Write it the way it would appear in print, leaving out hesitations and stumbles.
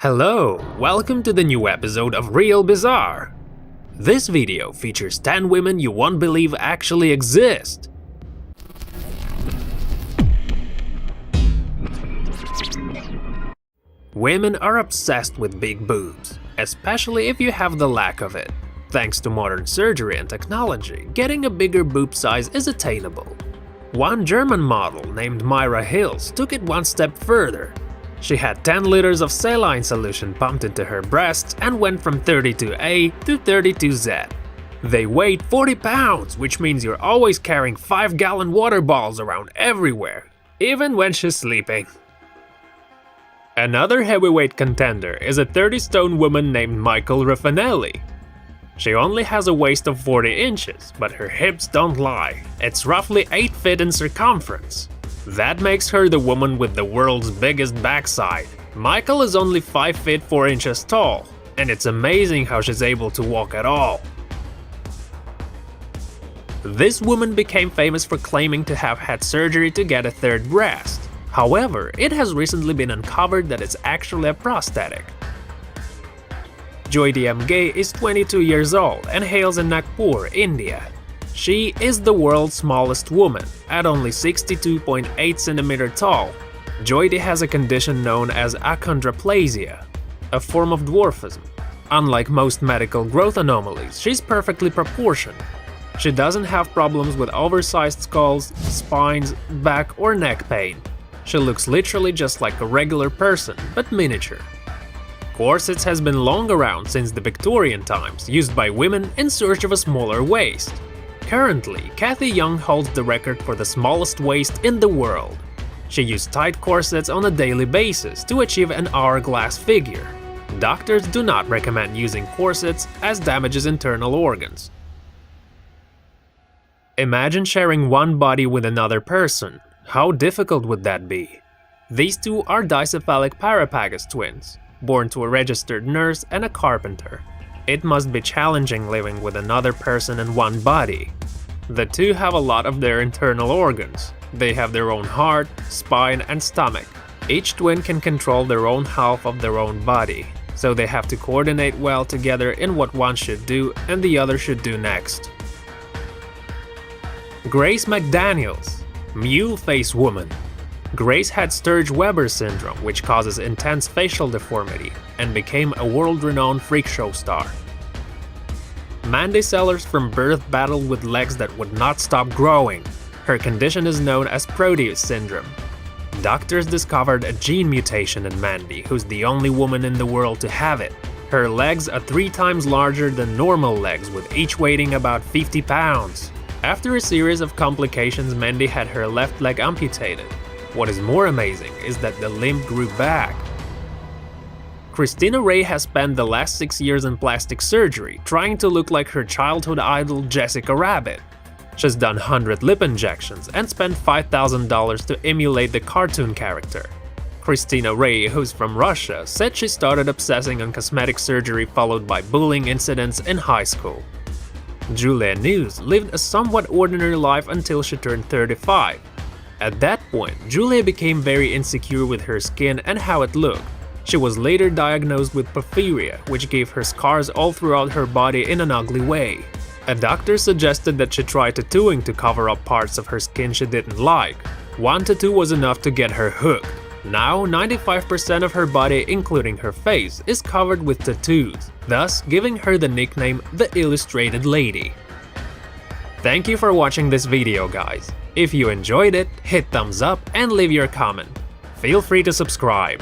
Hello, welcome to the new episode of Real Bizarre. This video features 10 women you won't believe actually exist. Women are obsessed with big boobs, especially if you have the lack of it. Thanks to modern surgery and technology, getting a bigger boob size is attainable. One German model named Myra Hills took it one step further. She had 10 liters of saline solution pumped into her breasts and went from 32A to 32Z. They weighed 40 pounds, which means you're always carrying 5-gallon water bottles around everywhere, even when she's sleeping. Another heavyweight contender is a 30-stone woman named Michael Raffanelli. She only has a waist of 40 inches, but her hips don't lie. It's roughly 8 feet in circumference. That makes her the woman with the world's biggest backside. Michael is only 5 feet 4 inches tall, and it's amazing how she's able to walk at all. This woman became famous for claiming to have had surgery to get a third breast. However, it has recently been uncovered that it's actually a prosthetic. Joy Gay is 22 years old and hails in Nagpur, India. She is the world's smallest woman, at only 62.8 cm tall. Joy has a condition known as achondroplasia, a form of dwarfism. Unlike most medical growth anomalies, she's perfectly proportioned. She doesn't have problems with oversized skulls, spines, back or neck pain. She looks literally just like a regular person, but miniature. Corsets has been long around since the Victorian times, used by women in search of a smaller waist. Currently, Kathy Young holds the record for the smallest waist in the world. She used tight corsets on a daily basis to achieve an hourglass figure. Doctors do not recommend using corsets as damages internal organs. Imagine sharing one body with another person. How difficult would that be? These two are dicephalic Parapagus twins, born to a registered nurse and a carpenter. It must be challenging living with another person in one body. The two have a lot of their internal organs. They have their own heart, spine, and stomach. Each twin can control their own half of their own body, so they have to coordinate well together in what one should do and the other should do next. Grace McDaniels, Mule Face Woman. Grace had Sturge-Weber syndrome, which causes intense facial deformity, and became a world-renowned freak show star. Mandy Sellers from birth battled with legs that would not stop growing. Her condition is known as Proteus syndrome. Doctors discovered a gene mutation in Mandy, who's the only woman in the world to have it. Her legs are 3 times larger than normal legs, with each weighing about 50 pounds. After a series of complications, Mandy had her left leg amputated. What is more amazing is that the limb grew back. Christina Rey has spent the last 6 years in plastic surgery, trying to look like her childhood idol Jessica Rabbit. She's done 100 lip injections and spent $5,000 to emulate the cartoon character. Christina Rey, who's from Russia, said she started obsessing on cosmetic surgery followed by bullying incidents in high school. Julia News lived a somewhat ordinary life until she turned 35. At that point, Julia became very insecure with her skin and how it looked. She was later diagnosed with porphyria, which gave her scars all throughout her body in an ugly way. A doctor suggested that she try tattooing to cover up parts of her skin she didn't like. One tattoo was enough to get her hooked. Now, 95% of her body, including her face, is covered with tattoos, thus giving her the nickname the Illustrated Lady. Thank you for watching this video, guys. If you enjoyed it, hit thumbs up and leave your comment. Feel free to subscribe.